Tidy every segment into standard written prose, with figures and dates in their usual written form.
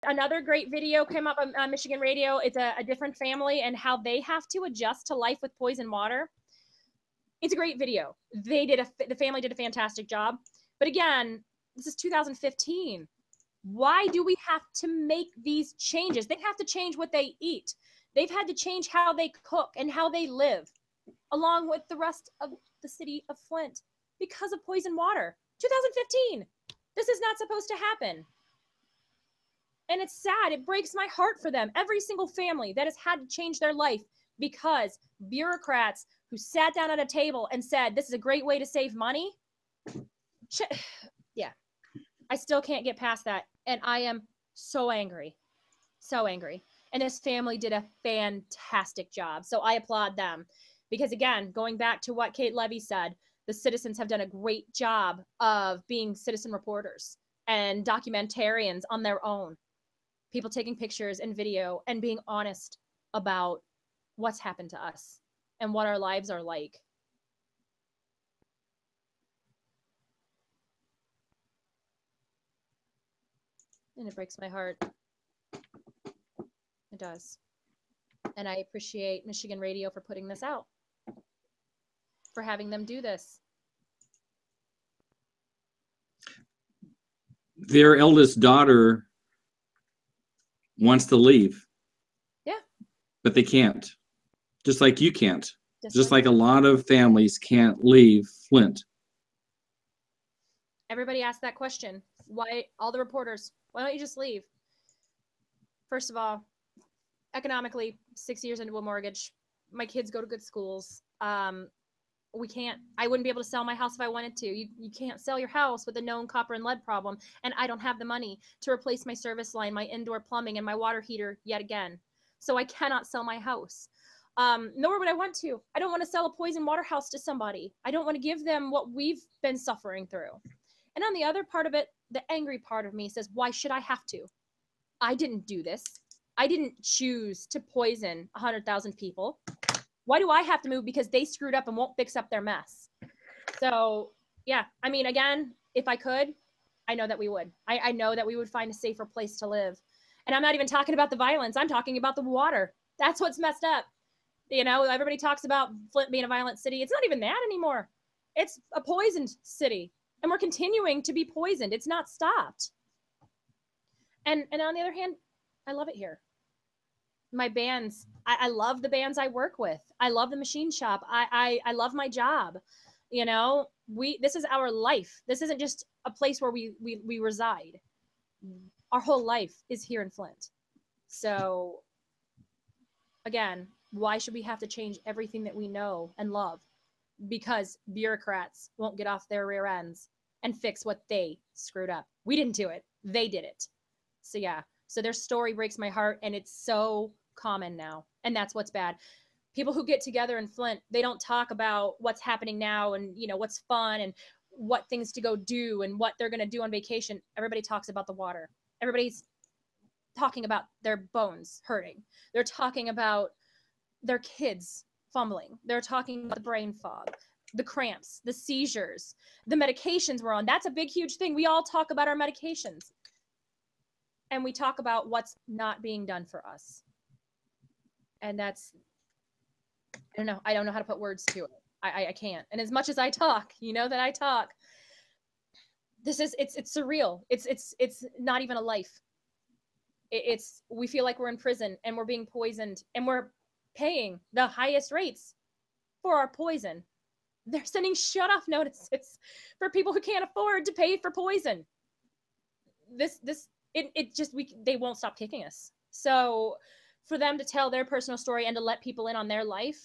Another great video came up on Michigan radio. It's a different family and how they have to adjust to life with poison water. It's a great video. The family did a fantastic job. But again, this is 2015. Why do we have to make these changes? They have to change what they eat. They've had to change how they cook and how they live, along with the rest of the city of Flint, because of poison water. 2015. This is not supposed to happen. And it's sad. It breaks my heart for them. Every single family that has had to change their life because bureaucrats who sat down at a table and said, this is a great way to save money. Yeah. I still can't get past that. And I am so angry. So angry. And this family did a fantastic job. So I applaud them. Because again, going back to what Kate Levy said, the citizens have done a great job of being citizen reporters and documentarians on their own. People taking pictures and video and being honest about what's happened to us and what our lives are like. And it breaks my heart. It does. And I appreciate Michigan Radio for putting this out, for having them do this. Their eldest daughter wants to leave. Yeah. But they can't. Just like you can't. Just like a lot of families can't leave Flint. Everybody asked that question. Why, all the reporters, why don't you just leave? First of all, economically, 6 years into a mortgage, my kids go to good schools. We can't, I wouldn't be able to sell my house if I wanted to. You can't sell your house with a known copper and lead problem. And I don't have the money to replace my service line, my indoor plumbing, and my water heater yet again. So I cannot sell my house. Nor would I want to. I don't want to sell a poison water house to somebody. I don't want to give them what we've been suffering through. And on the other part of it, the angry part of me says, why should I have to? I didn't do this. I didn't choose to poison 100,000 people. Why do I have to move because they screwed up and won't fix up their mess? So, yeah, I mean, again, if I could, I know that we would. I know that we would find a safer place to live. And I'm not even talking about the violence. I'm talking about the water. That's what's messed up. You know, everybody talks about Flint being a violent city. It's not even that anymore. It's a poisoned city. And we're continuing to be poisoned. It's not stopped. And on the other hand, I love it here. My bands, I love the bands I work with. I love the machine shop. I love my job. You know, this is our life. This isn't just a place where we reside. Our whole life is here in Flint. So again, why should we have to change everything that we know and love? Because bureaucrats won't get off their rear ends and fix what they screwed up. We didn't do it. They did it. So yeah. So their story breaks my heart, and it's so common now. And that's what's bad. People who get together in Flint, they don't talk about what's happening now and, you know, what's fun and what things to go do and what they're going to do on vacation. Everybody talks about the water. Everybody's talking about their bones hurting. They're talking about their kids fumbling. They're talking about the brain fog, the cramps, the seizures, the medications we're on. That's a big, huge thing. We all talk about our medications. And we talk about what's not being done for us. And that's, I don't know how to put words to it. I can't. And as much as I talk, you know that I talk, it's surreal. It's not even a life. We feel like we're in prison and we're being poisoned and we're paying the highest rates for our poison. They're sending shut-off notices for people who can't afford to pay for poison. They won't stop kicking us. So for them to tell their personal story and to let people in on their life,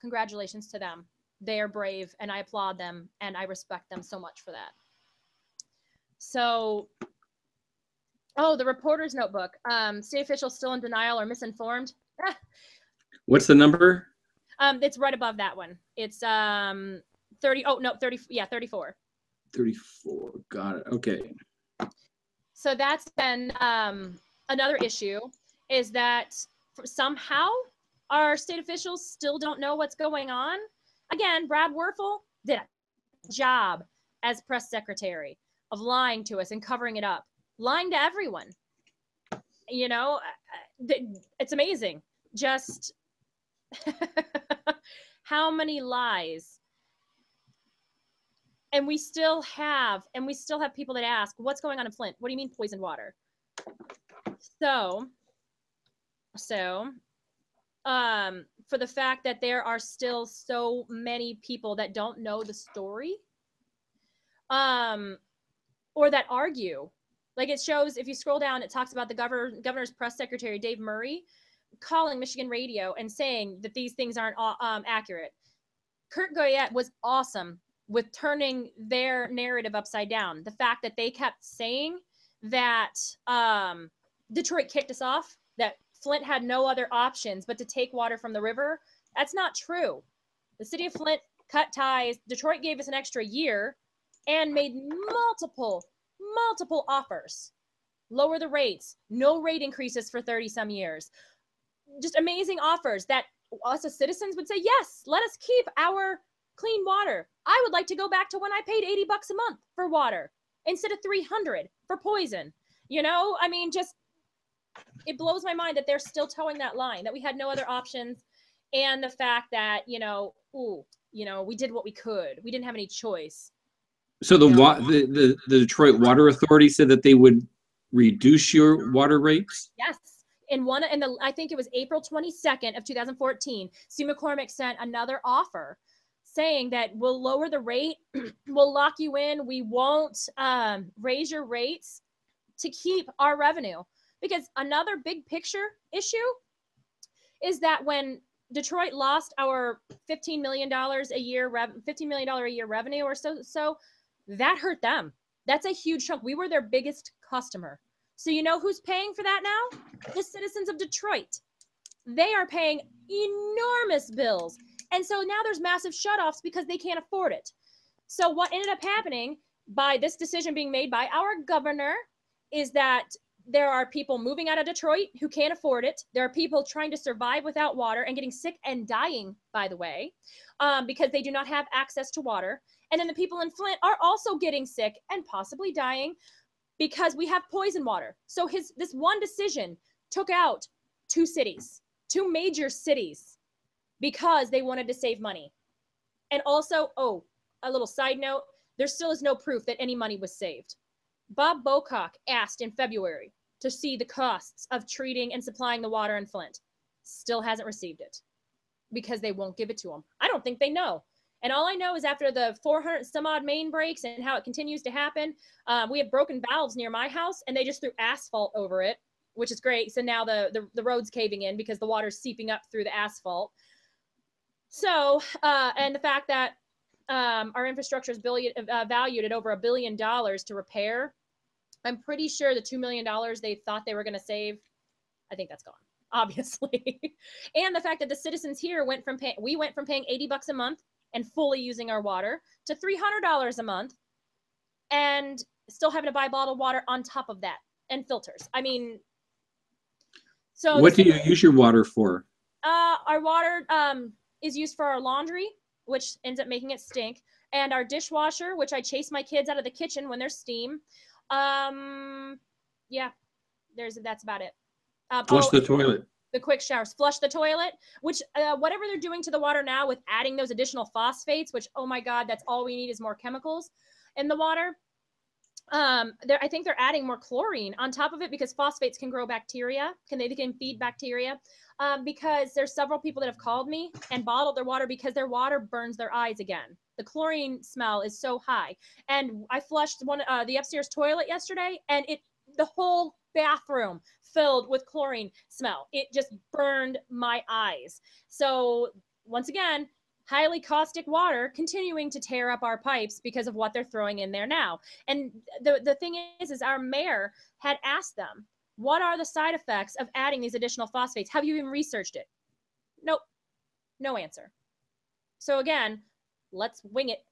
congratulations to them. They are brave and I applaud them and I respect them so much for that. So, the reporter's notebook. State officials still in denial or misinformed. What's the number? It's right above that one. It's 30. Oh no, 30. Yeah, 34. 34. Got it. Okay. So that's been another issue, is that somehow our state officials still don't know what's going on. Again, Brad Werfel did a job as press secretary of lying to us and covering it up, lying to everyone. You know, it's amazing just how many lies. And we still have people that ask, what's going on in Flint? What do you mean poisoned water? So for the fact that there are still so many people that don't know the story, or that argue. Like, it shows, if you scroll down, it talks about the governor's press secretary, Dave Murray, calling Michigan radio and saying that these things aren't accurate. Kurt Goyette was awesome with turning their narrative upside down. The fact that they kept saying that Detroit kicked us off, that Flint had no other options but to take water from the river. That's not true. The city of Flint cut ties. Detroit gave us an extra year and made multiple offers. Lower the rates, no rate increases for 30 some years. Just amazing offers that us as citizens would say, yes, let us keep our clean water. I would like to go back to when I paid $80 a month for water instead of $300 for poison. You know, I mean, just, it blows my mind that they're still towing that line, that we had no other options. And the fact that, we did what we could. We didn't have any choice. So the Detroit Water Authority said that they would reduce your water rates? Yes. I think it was April 22nd of 2014, Sue McCormick sent another offer saying that we'll lower the rate, we'll lock you in, we won't raise your rates to keep our revenue. Because another big picture issue is that when Detroit lost our $15 million a year revenue or so, that hurt them. That's a huge chunk. We were their biggest customer. So you know who's paying for that now? The citizens of Detroit. They are paying enormous bills. And so now there's massive shutoffs because they can't afford it. So what ended up happening by this decision being made by our governor is that there are people moving out of Detroit who can't afford it. There are people trying to survive without water and getting sick and dying, by the way, because they do not have access to water. And then the people in Flint are also getting sick and possibly dying because we have poison water. So this one decision took out two major cities, because they wanted to save money. And also, a little side note, there still is no proof that any money was saved. Bob Bocock asked in February to see the costs of treating and supplying the water in Flint. Still hasn't received it because they won't give it to him. I don't think they know. And all I know is after the 400 some odd main breaks and how it continues to happen, we have broken valves near my house and they just threw asphalt over it, which is great. So now the road's caving in because the water's seeping up through the asphalt. So, and the fact that our infrastructure is valued at over $1 billion to repair, I'm pretty sure the $2 million they thought they were going to save, I think that's gone, obviously. And the fact that the citizens here went from paying $80 a month and fully using our water to $300 a month and still having to buy bottled water on top of that and filters. I mean, so what do you use your water for? Our water is used for our laundry, which ends up making it stink, and our dishwasher, which I chase my kids out of the kitchen when there's steam. Yeah, that's about it. Flush the toilet. The quick showers, flush the toilet, which whatever they're doing to the water now with adding those additional phosphates, which, oh my God, that's all we need is more chemicals in the water. I think they're adding more chlorine on top of it because phosphates can grow bacteria. They can feed bacteria. Because there's several people that have called me and bottled their water because their water burns their eyes again. The chlorine smell is so high. And I flushed the upstairs toilet yesterday, and the whole bathroom filled with chlorine smell. It just burned my eyes. So once again, highly caustic water continuing to tear up our pipes because of what they're throwing in there now. And the thing is our mayor had asked them, what are the side effects of adding these additional phosphates? Have you even researched it? Nope. No answer. So again, let's wing it.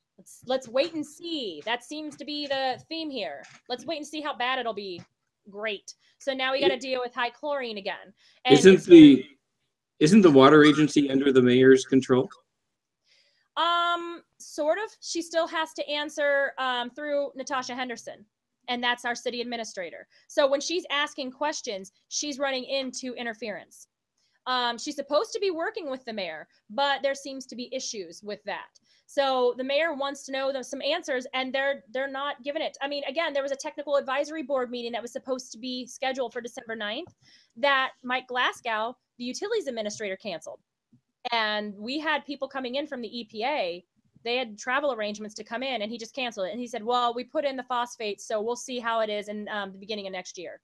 Let's wait and see. That seems to be the theme here. Let's wait and see how bad it'll be. Great. So now we got to deal with high chlorine again. And isn't the water agency under the mayor's control? Sort of. She still has to answer through Natasha Henderson. and that's our city administrator. So when she's asking questions, she's running into interference. She's supposed to be working with the mayor, but there seems to be issues with that. So the mayor wants to know some answers, and they're not giving it. I mean, again, there was a technical advisory board meeting that was supposed to be scheduled for December 9th that Mike Glasgow, the utilities administrator, canceled. And we had people coming in from the EPA. They had travel arrangements to come in, and he just canceled it. And he said, well, we put in the phosphates, so we'll see how it is in the beginning of next year.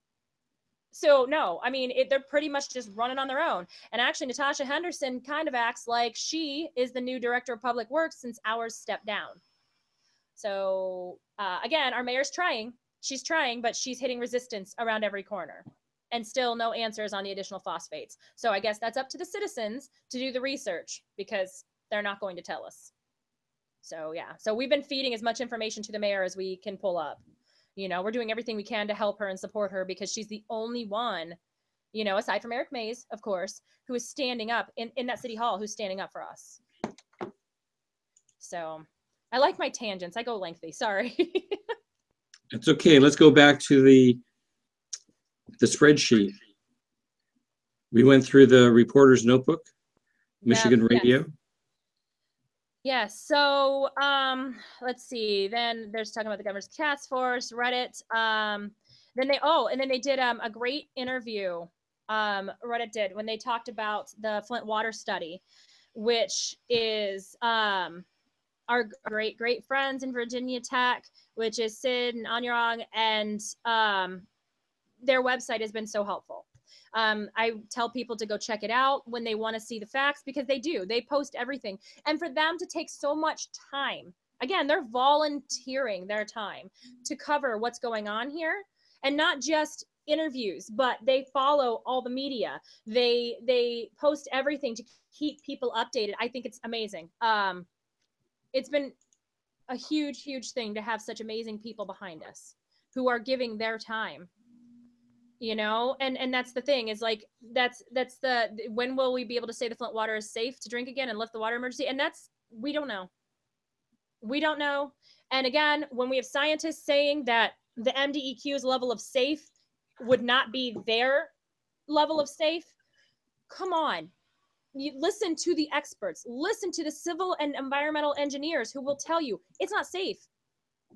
So no, I mean, they're pretty much just running on their own. And actually, Natasha Henderson kind of acts like she is the new director of public works since ours stepped down. So again, our mayor's trying. She's trying, but she's hitting resistance around every corner. And still no answers on the additional phosphates. So I guess that's up to the citizens to do the research, because they're not going to tell us. So yeah, so we've been feeding as much information to the mayor as we can pull up. You know, we're doing everything we can to help her and support her, because she's the only one, you know, aside from Eric Mays, of course, who is standing up in that city hall, who's standing up for us. So I like my tangents. I go lengthy. Sorry. It's okay. Let's go back to the spreadsheet. We went through the reporter's notebook, Michigan Radio. Yes. Yes. So let's see. Then there's talking about the governor's task force, Reddit. Then they did a great interview. Reddit did, when they talked about the Flint water study, which is our great friends in Virginia Tech, which is Sid and Anyarong, and their website has been so helpful. I tell people to go check it out when they want to see the facts, because they post everything. And for them to take so much time, again, they're volunteering their time to cover what's going on here, and not just interviews, but they follow all the media. They post everything to keep people updated. I think it's amazing. It's been a huge thing to have such amazing people behind us who are giving their time. You know, and that's the thing, is like, that's the, when will we be able to say the Flint water is safe to drink again and lift the water emergency? And we don't know. And again, when we have scientists saying that the MDEQ's level of safe would not be their level of safe, come on. You listen to the experts, listen to the civil and environmental engineers who will tell you it's not safe.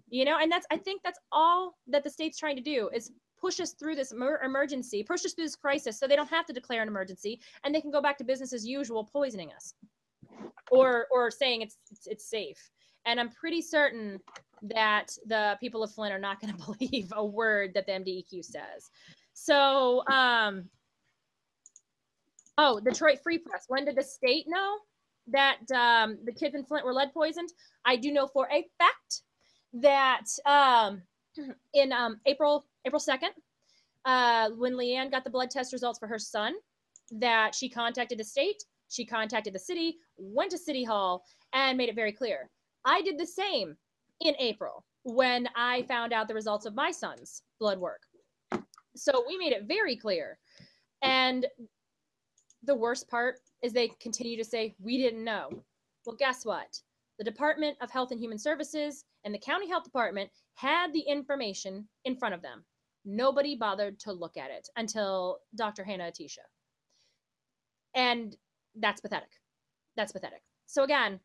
You know, and I think that's all that the state's trying to do, is push us through this emergency, push us through this crisis, so they don't have to declare an emergency, and they can go back to business as usual, poisoning us, or saying it's safe. And I'm pretty certain that the people of Flint are not going to believe a word that the MDEQ says. So, Detroit Free Press. When did the state know that the kids in Flint were lead poisoned? I do know for a fact that in April 2nd, when Leanne got the blood test results for her son, that she contacted the state, she contacted the city, went to City Hall, and made it very clear. I did the same in April when I found out the results of my son's blood work. So we made it very clear. And the worst part is they continue to say, we didn't know. Well, guess what? The Department of Health and Human Services and the County Health Department had the information in front of them. Nobody bothered to look at it until Dr. Hannah Atisha. And that's pathetic. That's pathetic. So again,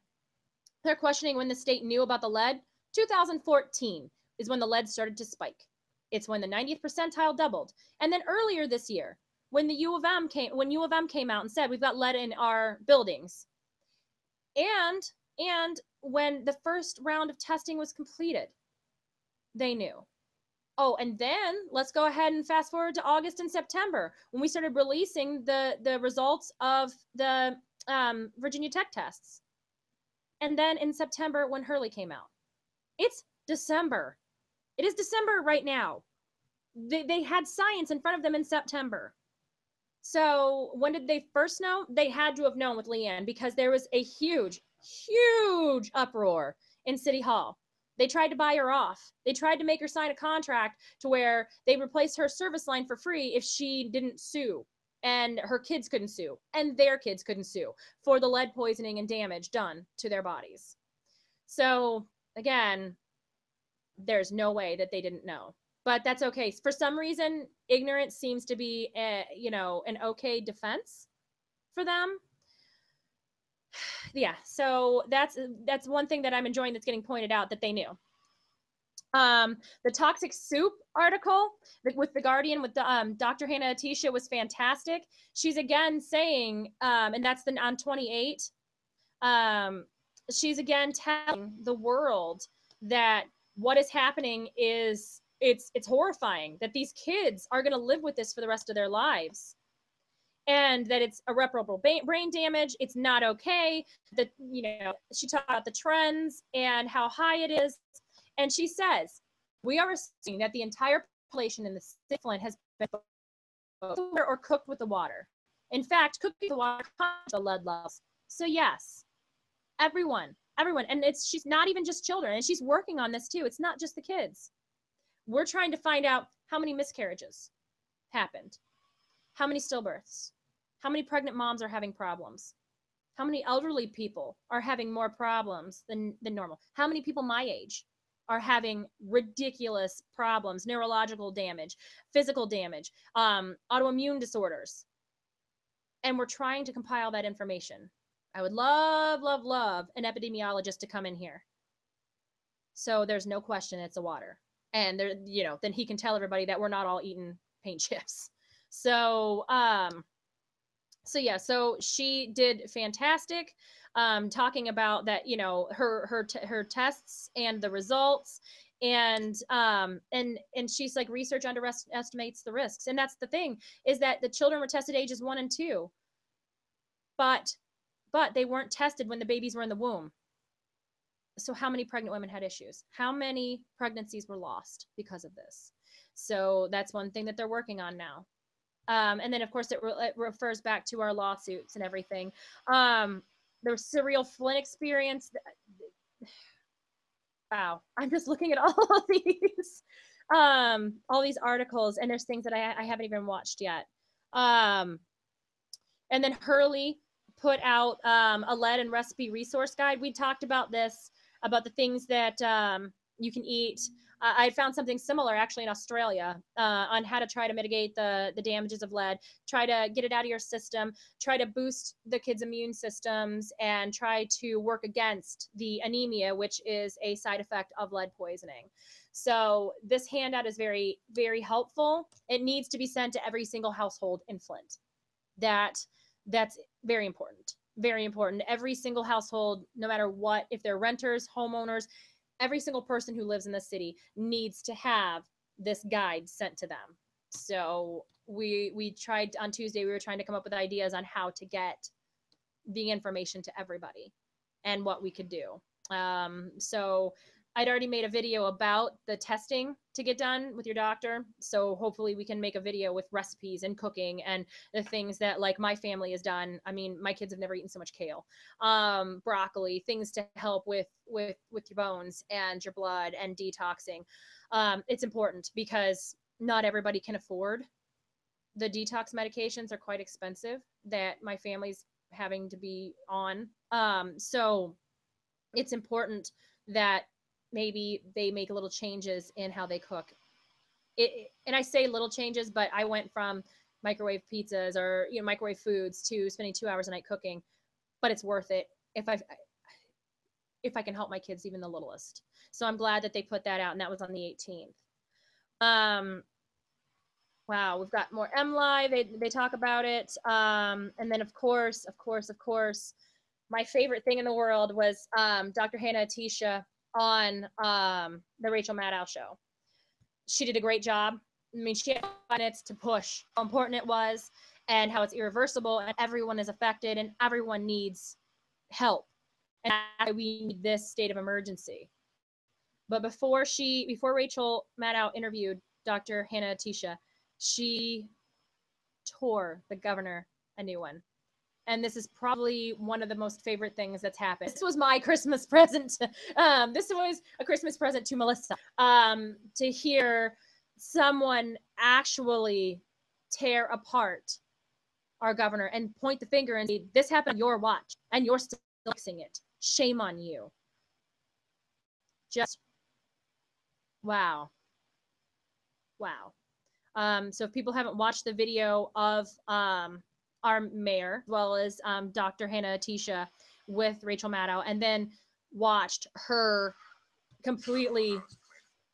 they're questioning when the state knew about the lead. 2014 is when the lead started to spike. It's when the 90th percentile doubled. And then earlier this year, when the U of M came out and said, we've got lead in our buildings. And when the first round of testing was completed, they knew. Oh, and then let's go ahead and fast forward to August and September, when we started releasing the results of the Virginia Tech tests. And then in September, when Hurley came out. It's December. It is December right now. They had science in front of them in September. So when did they first know? They had to have known with Leanne, because there was a huge uproar in City Hall. They tried to buy her off. They tried to make her sign a contract to where they replaced her service line for free if she didn't sue. And her kids couldn't sue. And their kids couldn't sue for the lead poisoning and damage done to their bodies. So again, there's no way that they didn't know. but that's okay. For some reason, ignorance seems to be an okay defense for them. Yeah, so that's one thing that I'm enjoying that's getting pointed out that they knew. The toxic soup article with the Guardian with Dr. Hannah Atisha was fantastic. She's again saying, and that's on 28. She's again telling the world that what is happening is it's horrifying, that these kids are going to live with this for the rest of their lives, and that it's irreparable brain damage. It's not okay. That, she talked about the trends and how high it is. And she says, we are assuming that the entire population in the city of Flint has been or cooked with the water. In fact, cooking with the water the lead levels. So yes, everyone. And she's not even just children. And she's working on this too. It's not just the kids. We're trying to find out how many miscarriages happened, how many stillbirths, how many pregnant moms are having problems, how many elderly people are having more problems than normal, how many people my age are having ridiculous problems, neurological damage, physical damage, autoimmune disorders. And we're trying to compile that information. I would love an epidemiologist to come in here. So there's no question it's the water. And there, then he can tell everybody that we're not all eating paint chips. So, so she did fantastic, talking about that, her tests and the results, and she's like, research underestimates the risks. And that's the thing, is that the children were tested ages 1 and 2, but they weren't tested when the babies were in the womb. So how many pregnant women had issues? How many pregnancies were lost because of this? So that's one thing that they're working on now. And then, of course, it refers back to our lawsuits and everything. The serial Flint experience. Wow. I'm just looking at all of these articles, and there's things that I haven't even watched yet. And then Hurley put out a lead and recipe resource guide. We talked about this, about the things that you can eat. I found something similar actually in Australia on how to try to mitigate the damages of lead, try to get it out of your system, try to boost the kids' immune systems, and try to work against the anemia, which is a side effect of lead poisoning. So this handout is very, very helpful. It needs to be sent to every single household in Flint. That's very important. Very important. Every single household, no matter what, if they're renters, homeowners, every single person who lives in the city needs to have this guide sent to them. So we tried on Tuesday, we were trying to come up with ideas on how to get the information to everybody and what we could do. So I'd already made a video about the testing to get done with your doctor. So hopefully we can make a video with recipes and cooking and the things that like my family has done. I mean, my kids have never eaten so much kale, broccoli, things to help with your bones and your blood and detoxing. It's important because not everybody can afford the detox medications. They're quite expensive that my family's having to be on. So it's important that maybe they make little changes in how they cook. And I say little changes, but I went from microwave pizzas or microwave foods to spending 2 hours a night cooking. But it's worth it if I can help my kids, even the littlest. So I'm glad that they put that out, and that was on the 18th. Wow, we've got more MLI. They talk about it, and then of course, my favorite thing in the world was Dr. Hannah Atisha on the Rachel Maddow show. She did a great job. I mean, she had 5 minutes to push how important it was and how it's irreversible and everyone is affected and everyone needs help. And that's why we need this state of emergency. But before Rachel Maddow interviewed Dr. Hannah Atisha, she tore the governor a new one. And this is probably one of the most favorite things that's happened. This was my Christmas present. This was a Christmas present to Melissa, to hear someone actually tear apart our governor and point the finger and say, this happened on your watch and you're still fixing it. Shame on you. Just, wow. wow. So if people haven't watched the video of our mayor, as well as Dr. Hannah Atisha with Rachel Maddow, and then watched her completely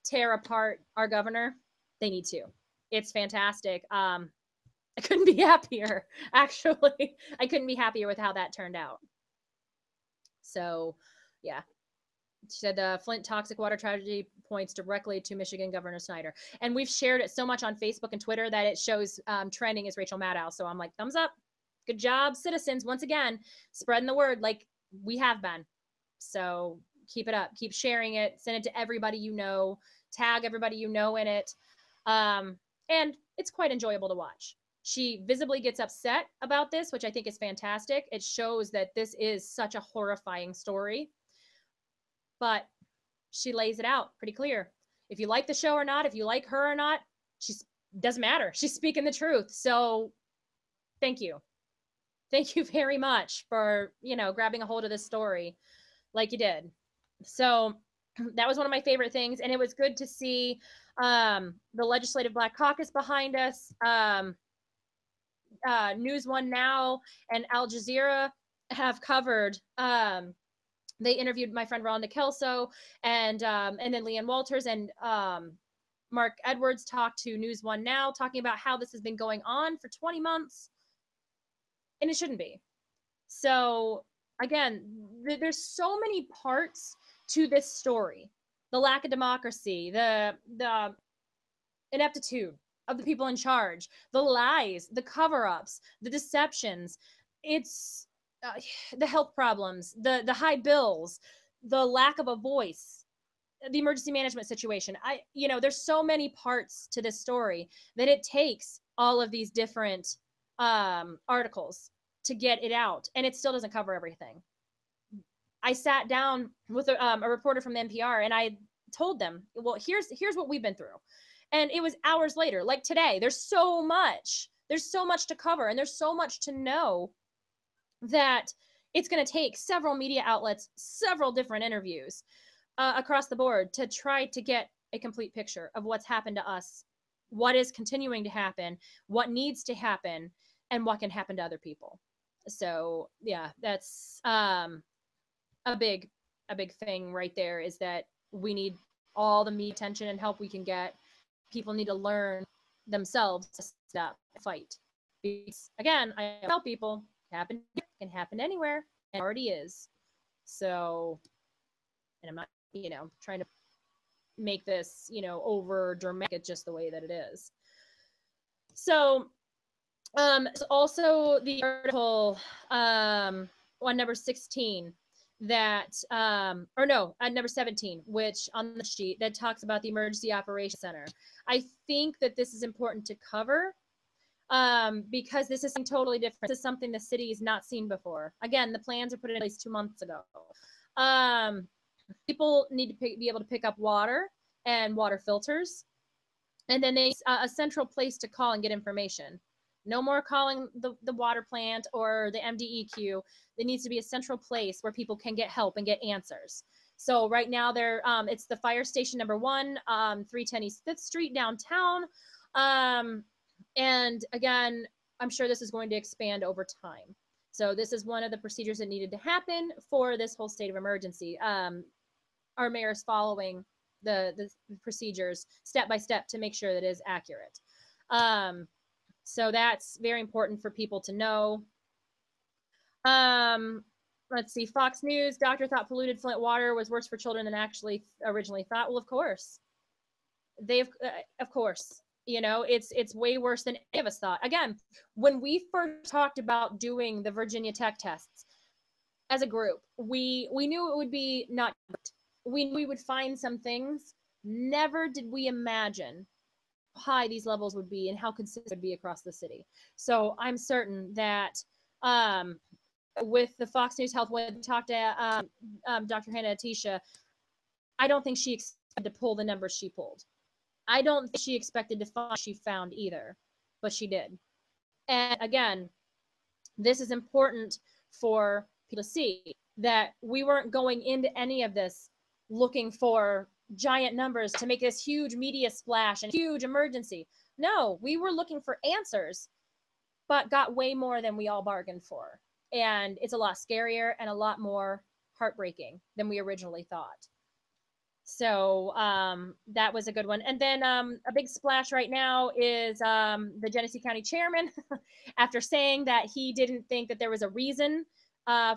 tear apart our governor, they need to. It's fantastic. I couldn't be happier, actually. I couldn't be happier with how that turned out. So, yeah. She said the Flint toxic water tragedy points directly to Michigan Governor Snyder. And we've shared it so much on Facebook and Twitter that it shows trending as Rachel Maddow. So I'm like, thumbs up. Good job, citizens. Once again, spreading the word like we have been. So keep it up. Keep sharing it. Send it to everybody you know. Tag everybody you know in it. And it's quite enjoyable to watch. She visibly gets upset about this, which I think is fantastic. It shows that this is such a horrifying story. But she lays it out pretty clear. If you like the show or not, if you like her or not, doesn't matter. She's speaking the truth. So thank you. Thank you very much for, grabbing a hold of this story like you did. So that was one of my favorite things. And it was good to see the Legislative Black Caucus behind us. News One Now and Al Jazeera have covered. They interviewed my friend Rhonda Kelso and then Leanne Walters, and Mark Edwards talked to News One Now, talking about how this has been going on for 20 months, and it shouldn't be. So again, there's so many parts to this story: the lack of democracy, the ineptitude of the people in charge, the lies, the cover-ups, the deceptions. It's the health problems, the high bills, the lack of a voice, the emergency management situation. There's so many parts to this story that it takes all of these different articles to get it out, and it still doesn't cover everything. I sat down with a reporter from NPR, and I told them, well, here's what we've been through. And it was hours later, like today. There's so much to cover, and there's so much to know that it's going to take several media outlets, several different interviews across the board to try to get a complete picture of what's happened to us, what is continuing to happen, what needs to happen, and what can happen to other people. So yeah, that's a big thing right there, is that we need all the media attention and help we can get. People need to learn themselves to stop and fight. Because again, I tell people, it can happen anywhere, and it already is. So, and I'm not, trying to make this, over dramatic. It's just the way that it is. So, also the article on number 16 that, at number 17, which on the sheet that talks about the Emergency Operations Center. I think that this is important to cover because this is something totally different. This is something the city has not seen before. Again, the plans are put in place 2 months ago. People need to be able to pick up water and water filters, and then they a central place to call and get information. No more calling the water plant or the MDEQ. There needs to be a central place where people can get help and get answers. So right now it's the fire station number 1, 310 East 5th Street downtown. And again, I'm sure this is going to expand over time. So this is one of the procedures that needed to happen for this whole state of emergency. Our mayor is following the procedures step by step to make sure that it is accurate. So that's very important for people to know. Let's see, Fox News, doctor thought polluted Flint water was worse for children than actually originally thought. Well, of course. Of course. It's way worse than any of us thought. Again, when we first talked about doing the Virginia Tech tests as a group, we knew it would be not good. We would find some things. Never did we imagine how high these levels would be and how consistent it would be across the city. So I'm certain that with the Fox News Health, when we talked to Dr. Hannah Atisha, I don't think she expected to pull the numbers she pulled. I don't think she expected to find what she found either, but she did. And again, this is important for people to see, that we weren't going into any of this looking for giant numbers to make this huge media splash and huge emergency. No, we were looking for answers, but got way more than we all bargained for. And it's a lot scarier and a lot more heartbreaking than we originally thought. So that was a good one. And then a big splash right now is the Genesee County chairman, after saying that he didn't think that there was a reason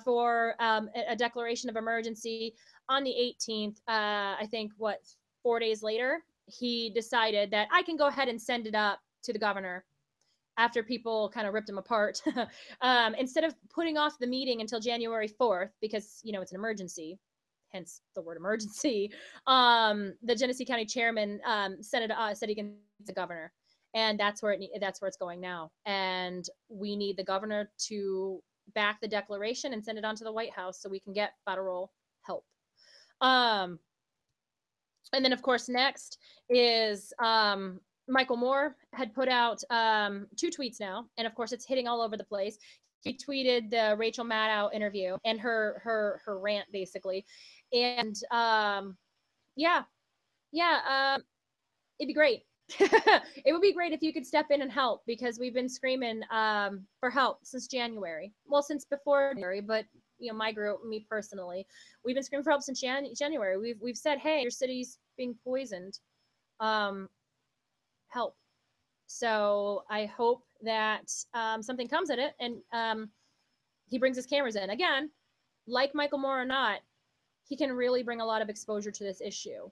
for a declaration of emergency. On the 18th, I think, 4 days later, he decided that I can go ahead and send it up to the governor after people kind of ripped him apart. Instead of putting off the meeting until January 4th, because, you know, it's an emergency, hence the word emergency, the Genesee County chairman said he can the governor, and that's where it's going now. And we need the governor to back the declaration and send it on to the White House so we can get federal help. And then, of course, next is Michael Moore had put out 2 tweets now, and of course, it's hitting all over the place. He tweeted the Rachel Maddow interview and her rant, basically. And it'd be great. It would be great if you could step in and help, because we've been screaming for help since January. Well, since before January, but you know, my group, me personally, we've been screaming for help since January. We've said, hey, your city's being poisoned. Help. So I hope that something comes at it, and he brings his cameras in. Again, like Michael Moore or not, he can really bring a lot of exposure to this issue.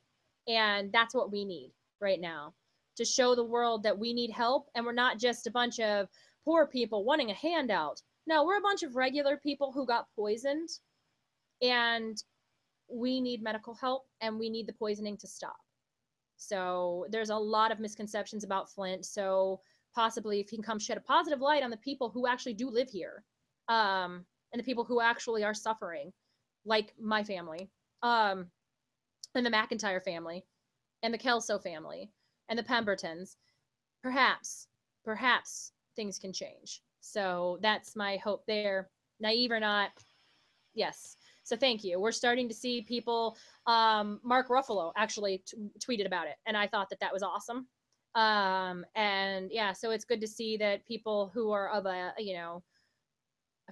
And that's what we need right now, to show the world that we need help, and we're not just a bunch of poor people wanting a handout. No, we're a bunch of regular people who got poisoned, and we need medical help, and we need the poisoning to stop. So there's a lot of misconceptions about Flint. So possibly if he can come shed a positive light on the people who actually do live here, and the people who actually are suffering, like my family, and the McIntyre family, and the Kelso family, and the Pembertons, perhaps things can change. So that's my hope there. Naive or not, yes. So thank you. We're starting to see people, Mark Ruffalo actually tweeted about it, and I thought that was awesome. And yeah, so it's good to see that people who are of a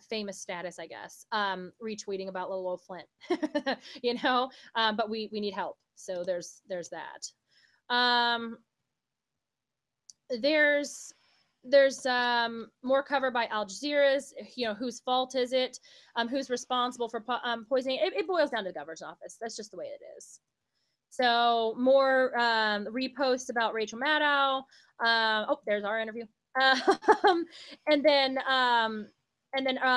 famous status, I guess, retweeting about little old Flint, but we need help. So there's that. There's more cover by Al Jazeera's, whose fault is it? Who's responsible for poisoning? It boils down to the governor's office. That's just the way it is. So more reposts about Rachel Maddow. There's our interview. And then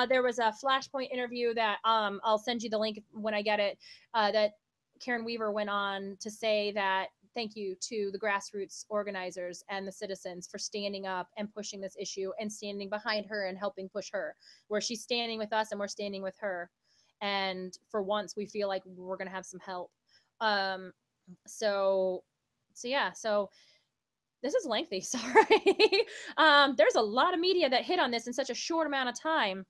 there was a Flashpoint interview that I'll send you the link when I get it, that Karen Weaver went on to say that thank you to the grassroots organizers and the citizens for standing up and pushing this issue and standing behind her and helping push her, where she's standing with us and we're standing with her. And for once, we feel like we're going to have some help. So this is lengthy. Sorry. There's a lot of media that hit on this in such a short amount of time.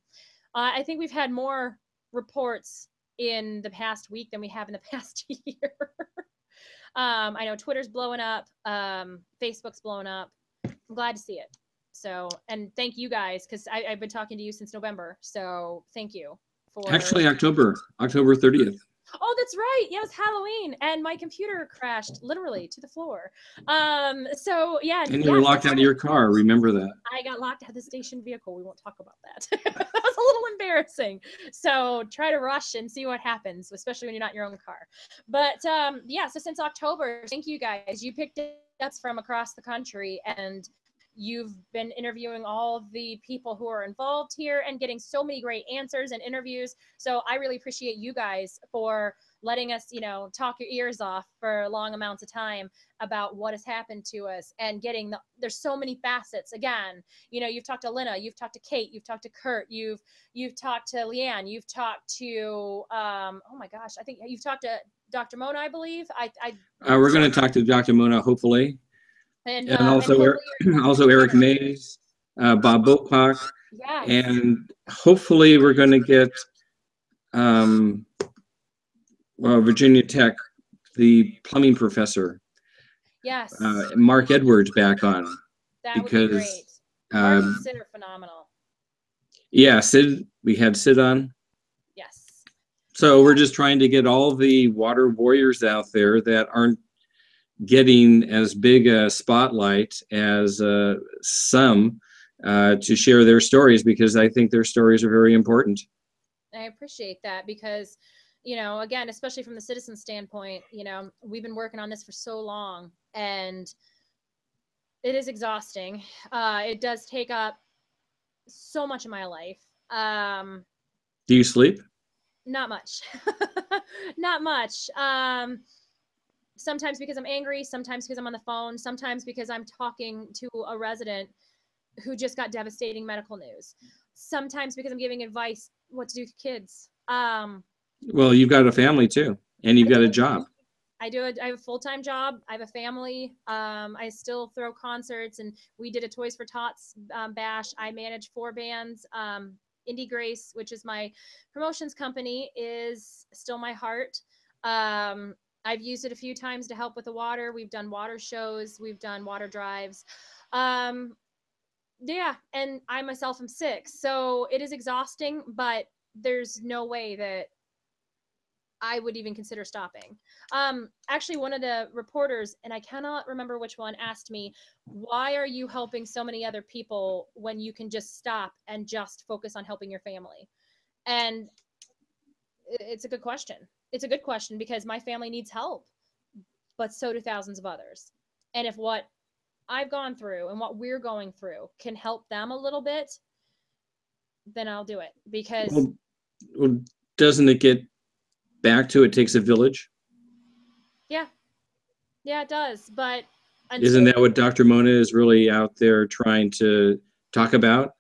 I think we've had more reports in the past week than we have in the past year. I know Twitter's blowing up, Facebook's blowing up. I'm glad to see it. So, and thank you guys, because I've been talking to you since November. So thank you for actually October 30th. Oh, that's right. Yeah, it was Halloween, and my computer crashed literally to the floor. So yeah. And you were locked out of your car. Remember that? I got locked out of the station vehicle. We won't talk about that. That was a little embarrassing. So try to rush and see what happens, especially when you're not in your own car. But so since October, thank you guys. You picked us from across the country, and you've been interviewing all of the people who are involved here and getting so many great answers and interviews. So I really appreciate you guys for letting us, talk your ears off for long amounts of time about what has happened to us, and there's so many facets. Again, you've talked to Lena, you've talked to Kate, you've talked to Kurt, you've talked to Leanne, you've talked to, I think you've talked to Dr. Mona, I believe. We're going to talk to Dr. Mona, hopefully. And also Eric Mays, Bob Bopak, yes. And hopefully we're going to get Virginia Tech the plumbing professor, Yes. Mark Edwards, back on. That would be great. Mark and Sid are phenomenal. Yeah, Sid, we had Sid on. Yes. So we're just trying to get all the water warriors out there that aren't getting as big a spotlight as some to share their stories, because I think their stories are very important. I appreciate that because, you know, again, especially from the citizen standpoint, you know, we've been working on this for so long and it is exhausting. It does take up so much of my life. Do you sleep? Not much. Not much. Sometimes because I'm angry, sometimes because I'm on the phone, sometimes because I'm talking to a resident who just got devastating medical news. Sometimes because I'm giving advice what to do with kids. Well, you've got a family too, and you've got a job. I have a full-time job. I have a family. I still throw concerts, and we did a Toys for Tots bash. I manage 4 bands. Indie Grace, which is my promotions company, is still my heart. I've used it a few times to help with the water. We've done water shows. We've done water drives. Yeah, and I myself am sick. So it is exhausting, but there's no way that I would even consider stopping. Actually, one of the reporters, and I cannot remember which one, asked me, why are you helping so many other people when you can just stop and just focus on helping your family? And it's a good question. It's a good question because my family needs help, but so do thousands of others. And if what I've gone through and what we're going through can help them a little bit, then I'll do it because. Well, doesn't it get back to it takes a village? Yeah. Yeah, it does. But isn't that what Dr. Mona is really out there trying to talk about?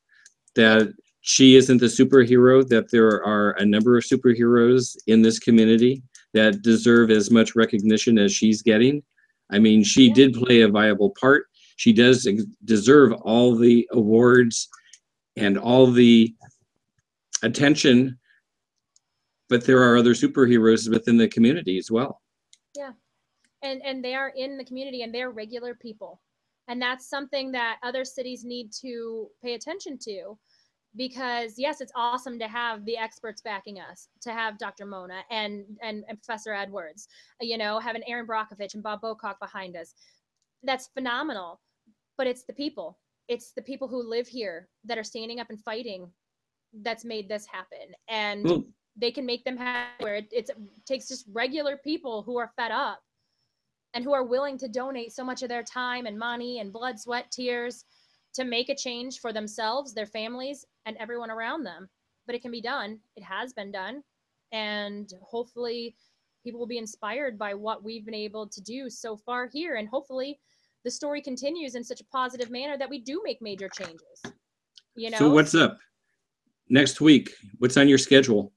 That she isn't the superhero, that there are a number of superheroes in this community that deserve as much recognition as she's getting. I mean, she did play a viable part. She does deserve all the awards and all the attention, but there are other superheroes within the community as well. Yeah. And they are in the community and they're regular people. And that's something that other cities need to pay attention to because yes, it's awesome to have the experts backing us, to have Dr. Mona and Professor Edwards, you know, having Aaron Brockovich and Bob Bocock behind us. That's phenomenal. But it's the people. It's the people who live here that are standing up and fighting that's made this happen. And they can make them happen where it takes just regular people who are fed up and who are willing to donate so much of their time and money and blood, sweat, tears to make a change for themselves, their families, and everyone around them. But it can be done. It has been done. And hopefully people will be inspired by what we've been able to do so far here. And hopefully the story continues in such a positive manner that we do make major changes. You know? So what's up next week? What's on your schedule?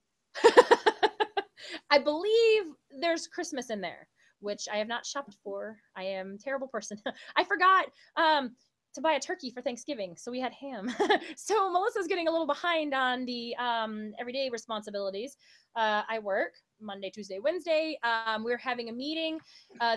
I believe there's Christmas in there, which I have not shopped for. I am a terrible person. I forgot to buy a turkey for Thanksgiving, so we had ham. So Melissa's getting a little behind on the everyday responsibilities. I work Monday, Tuesday, Wednesday. We're having a meeting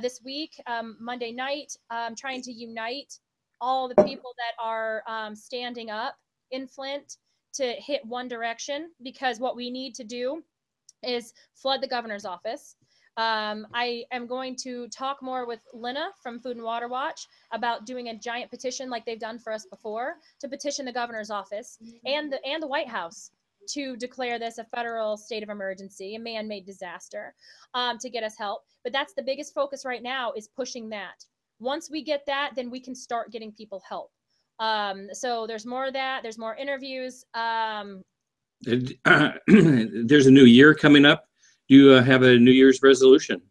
this week, Monday night, trying to unite all the people that are standing up in Flint to hit one direction, because what we need to do is flood the governor's office. I am going to talk more with Lena from Food and Water Watch about doing a giant petition like they've done for us before to petition the governor's office and the White House to declare this a federal state of emergency, a man-made disaster, to get us help. But that's the biggest focus right now, is pushing that. Once we get that, then we can start getting people help. So there's more of that. There's more interviews. There's a new year coming up. Do you have a New Year's resolution?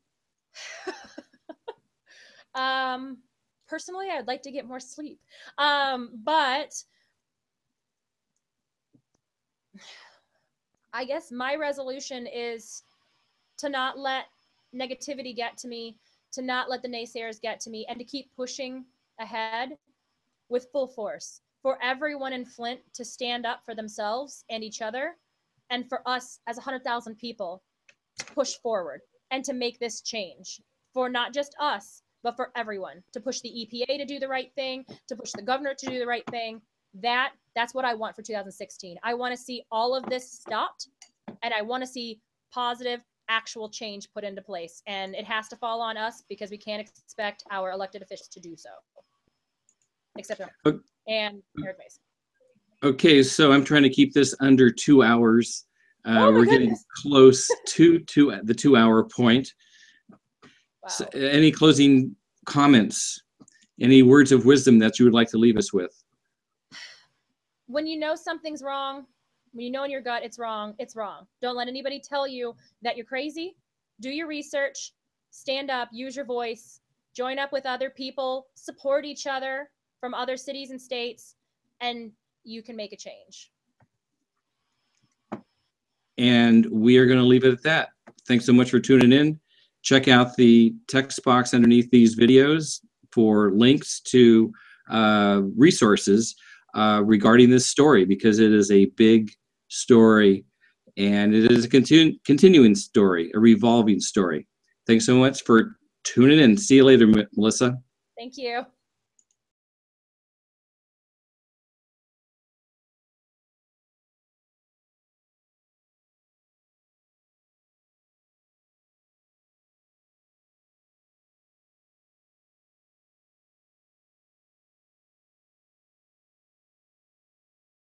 Personally, I'd like to get more sleep. But I guess my resolution is to not let negativity get to me, to not let the naysayers get to me, and to keep pushing ahead with full force. For everyone in Flint to stand up for themselves and each other, and for us as 100,000 people to push forward and to make this change for not just us, but for everyone, to push the EPA to do the right thing, to push the governor to do the right thing. That's what I want for 2016. I want to see all of this stopped, and I want to see positive, actual change put into place. And it has to fall on us because we can't expect our elected officials to do so. Except and Eric Mays. Okay, so I'm trying to keep this under 2 hours. We're getting close to the 2 hour point. Wow. So, any closing comments? Any words of wisdom that you would like to leave us with? When you know something's wrong, when you know in your gut it's wrong, it's wrong. Don't let anybody tell you that you're crazy. Do your research, stand up, use your voice, join up with other people, support each other from other cities and states, and you can make a change. And we are going to leave it at that. Thanks so much for tuning in. Check out the text box underneath these videos for links to resources regarding this story, because it is a big story and it is a continuing story, a revolving story. Thanks so much for tuning in. See you later, Melissa. Thank you.